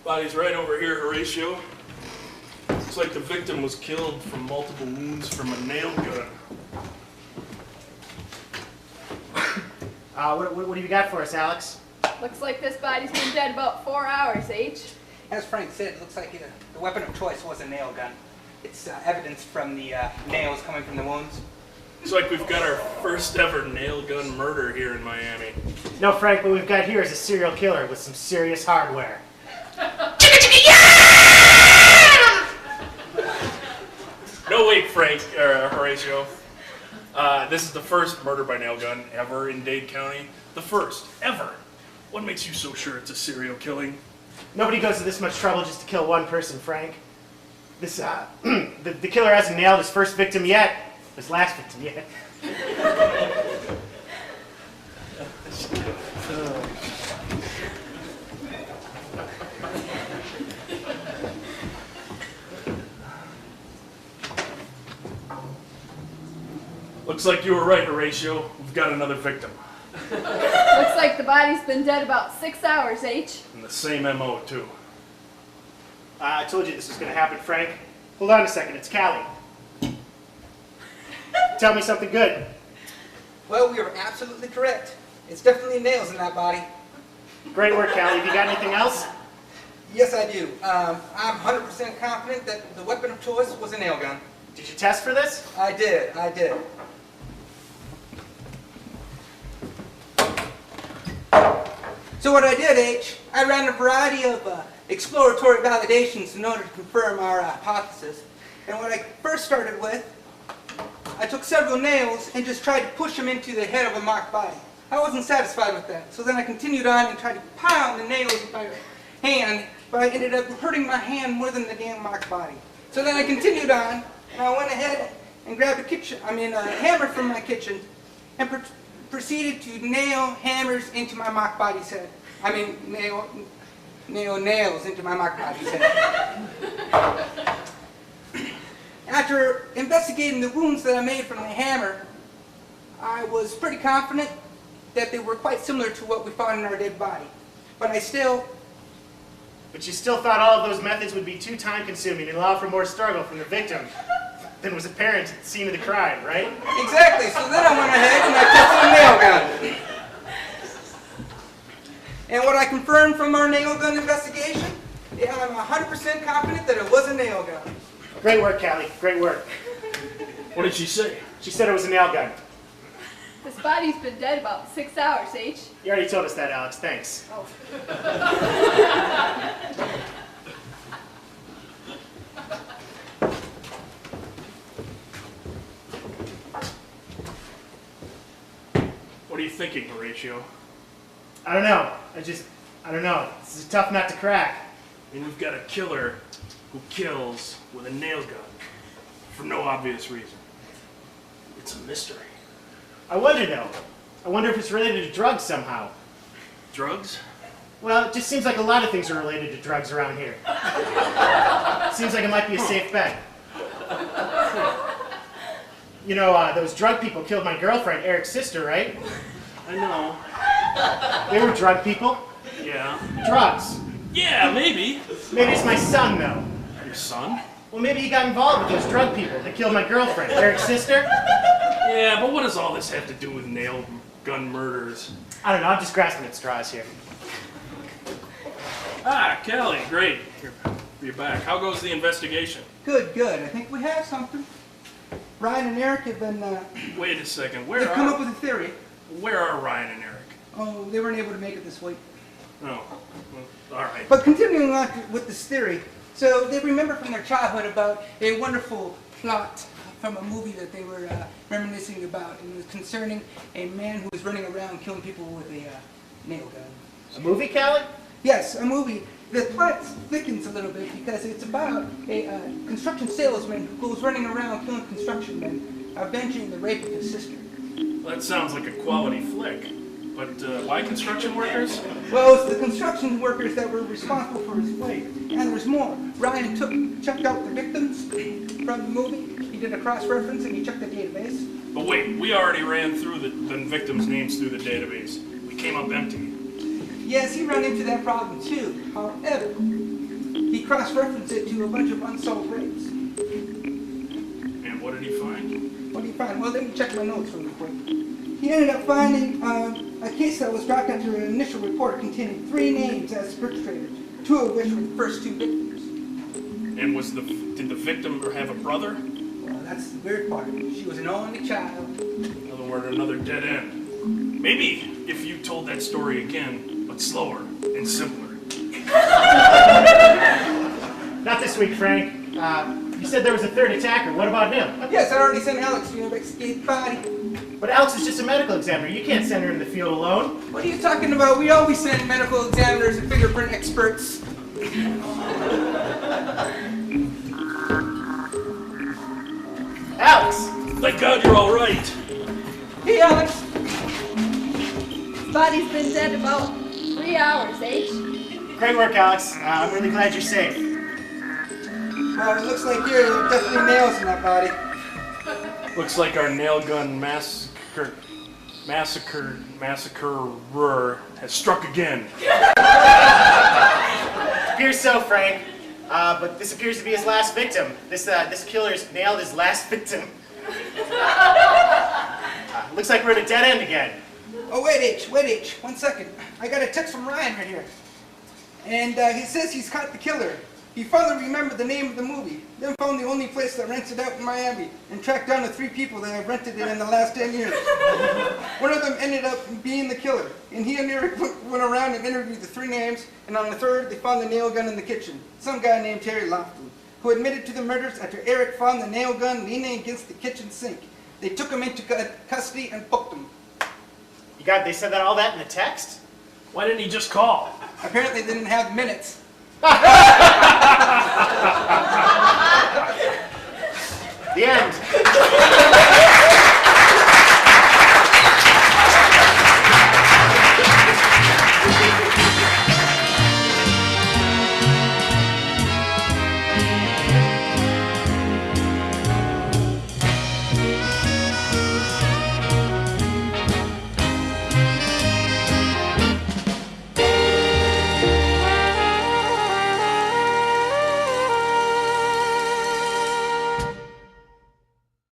Body's right over here, Horatio. Looks like the victim was killed from multiple wounds from a nail gun. What do you got for us, Alex? Looks like this body's been dead about 4 hours, H. As Frank said, it looks like the weapon of choice was a nail gun. It's evidence from the nails coming from the wounds. Looks like we've got our first ever nail gun murder here in Miami. No, Frank, what we've got here is a serial killer with some serious hardware. No, wait, Frank, Horatio. This is the first murder by nail gun ever in Dade County. The first, ever. What makes you so sure it's a serial killing? Nobody goes to this much trouble just to kill one person, Frank. This, the killer hasn't nailed his first victim yet. His last victim yet. Looks like you were right, Horatio. We've got another victim. Looks like the body's been dead about 6 hours, H. And the same MO, too. I told you this was going to happen, Frank. Hold on a second, it's Callie. Tell me something good. Well, we are absolutely correct. It's definitely nails in that body. Great work, Callie. Have you got anything else? Yes, I do. I'm 100% confident that the weapon of choice was a nail gun. Did you test for this? I did. So what I did, H, I ran a variety of exploratory validations in order to confirm our hypothesis. And what I first started with, I took several nails and just tried to push them into the head of a marked body. I wasn't satisfied with that, so then I continued on and tried to pound the nails with my hand, but I ended up hurting my hand more than the damn marked body. So then I continued on, and I went ahead and grabbed a hammer from my kitchen and proceeded to nail hammers into my mock body's head. Nail nails into my mock body's head. After investigating the wounds that I made from the hammer, I was pretty confident that they were quite similar to what we found in our dead body. But you still thought all of those methods would be too time-consuming and allow for more struggle from the victim than was apparent at the scene of the crime, right? Exactly. So then I went ahead and I tested a nail gun. And what I confirmed from our nail gun investigation, I'm 100% confident that it was a nail gun. Great work, Callie. Great work. What did she say? She said it was a nail gun. This body's been dead about 6 hours, H. You already told us that, Alex. Thanks. Oh. What are you thinking, Horatio? I don't know. I don't know. This is a tough nut to crack. I mean, we've got a killer who kills with a nail gun for no obvious reason. It's a mystery. I wonder, though. I wonder if it's related to drugs somehow. Drugs? Well, it just seems like a lot of things are related to drugs around here. Seems like it might be a safe bet. You know, those drug people killed my girlfriend, Eric's sister, right? I know. They were drug people. Yeah. Drugs. Yeah, maybe. Maybe it's my son, though. Your son? Well, maybe he got involved with those drug people that killed my girlfriend, Eric's sister. Yeah, but what does all this have to do with nail gun murders? I don't know, I'm just grasping at straws here. Ah, Kelly, great. You're back. How goes the investigation? Good. I think we have something. Ryan and Eric have been, Wait a second. they've come up with a theory. Where are Ryan and Eric? Oh, they weren't able to make it this week. Oh, well, all right. But continuing on with this theory, so they remember from their childhood about a wonderful plot from a movie that they were reminiscing about. And it was concerning a man who was running around killing people with a nail gun. A movie, Callie? Yes, a movie. The plot thickens a little bit because it's about a construction salesman who goes running around killing construction men, avenging the rape of his sister. Well, that sounds like a quality flick. But why construction workers? Well, it's the construction workers that were responsible for his fate. And there's more. Ryan checked out the victims from the movie. He did a cross-reference and he checked the database. But wait, we already ran through the victims' names through the database. We came up empty. Yes, he ran into that problem too. However, he cross-referenced it to a bunch of unsolved rapes. And what did he find? What did he find? Well, let me check my notes really quick. He ended up finding a case that was dropped after an initial report containing 3 names as perpetrators, 2 of which were the first 2 victims. And did the victim have a brother? Well, that's the weird part. She was an only child. In other words, another dead end. Maybe if you told that story again, but slower and simpler. Not this week, Frank. You said there was a 3rd attacker. What about him? Yes, I already sent Alex to investigate the body. But Alex is just a medical examiner. You can't send her in the field alone. What are you talking about? We always send medical examiners and fingerprint experts. Alex! Thank God you're all right. Hey, Alex. Body's been dead about 3 hours, H. Great work, Alex. I'm really glad you're safe. Well, it looks like there are definitely nails in that body. Looks like our nail gun massacrer has struck again. Appears so, Frank. But this appears to be his last victim. This killer's nailed his last victim. Looks like we're at a dead end again. Oh, wait, H. 1 second. I got a text from Ryan right here. And he says he's caught the killer. He finally remembered the name of the movie, then found the only place that rents it out in Miami, and tracked down the 3 people that have rented it in the last 10 years. One of them ended up being the killer, and he and Eric went around and interviewed the 3 names, and on the 3rd, they found the nail gun in the kitchen. Some guy named Terry Lofton, who admitted to the murders after Eric found the nail gun leaning against the kitchen sink. They took him into custody and booked him. They said all that in the text? Why didn't he just call? Apparently they didn't have minutes. The end.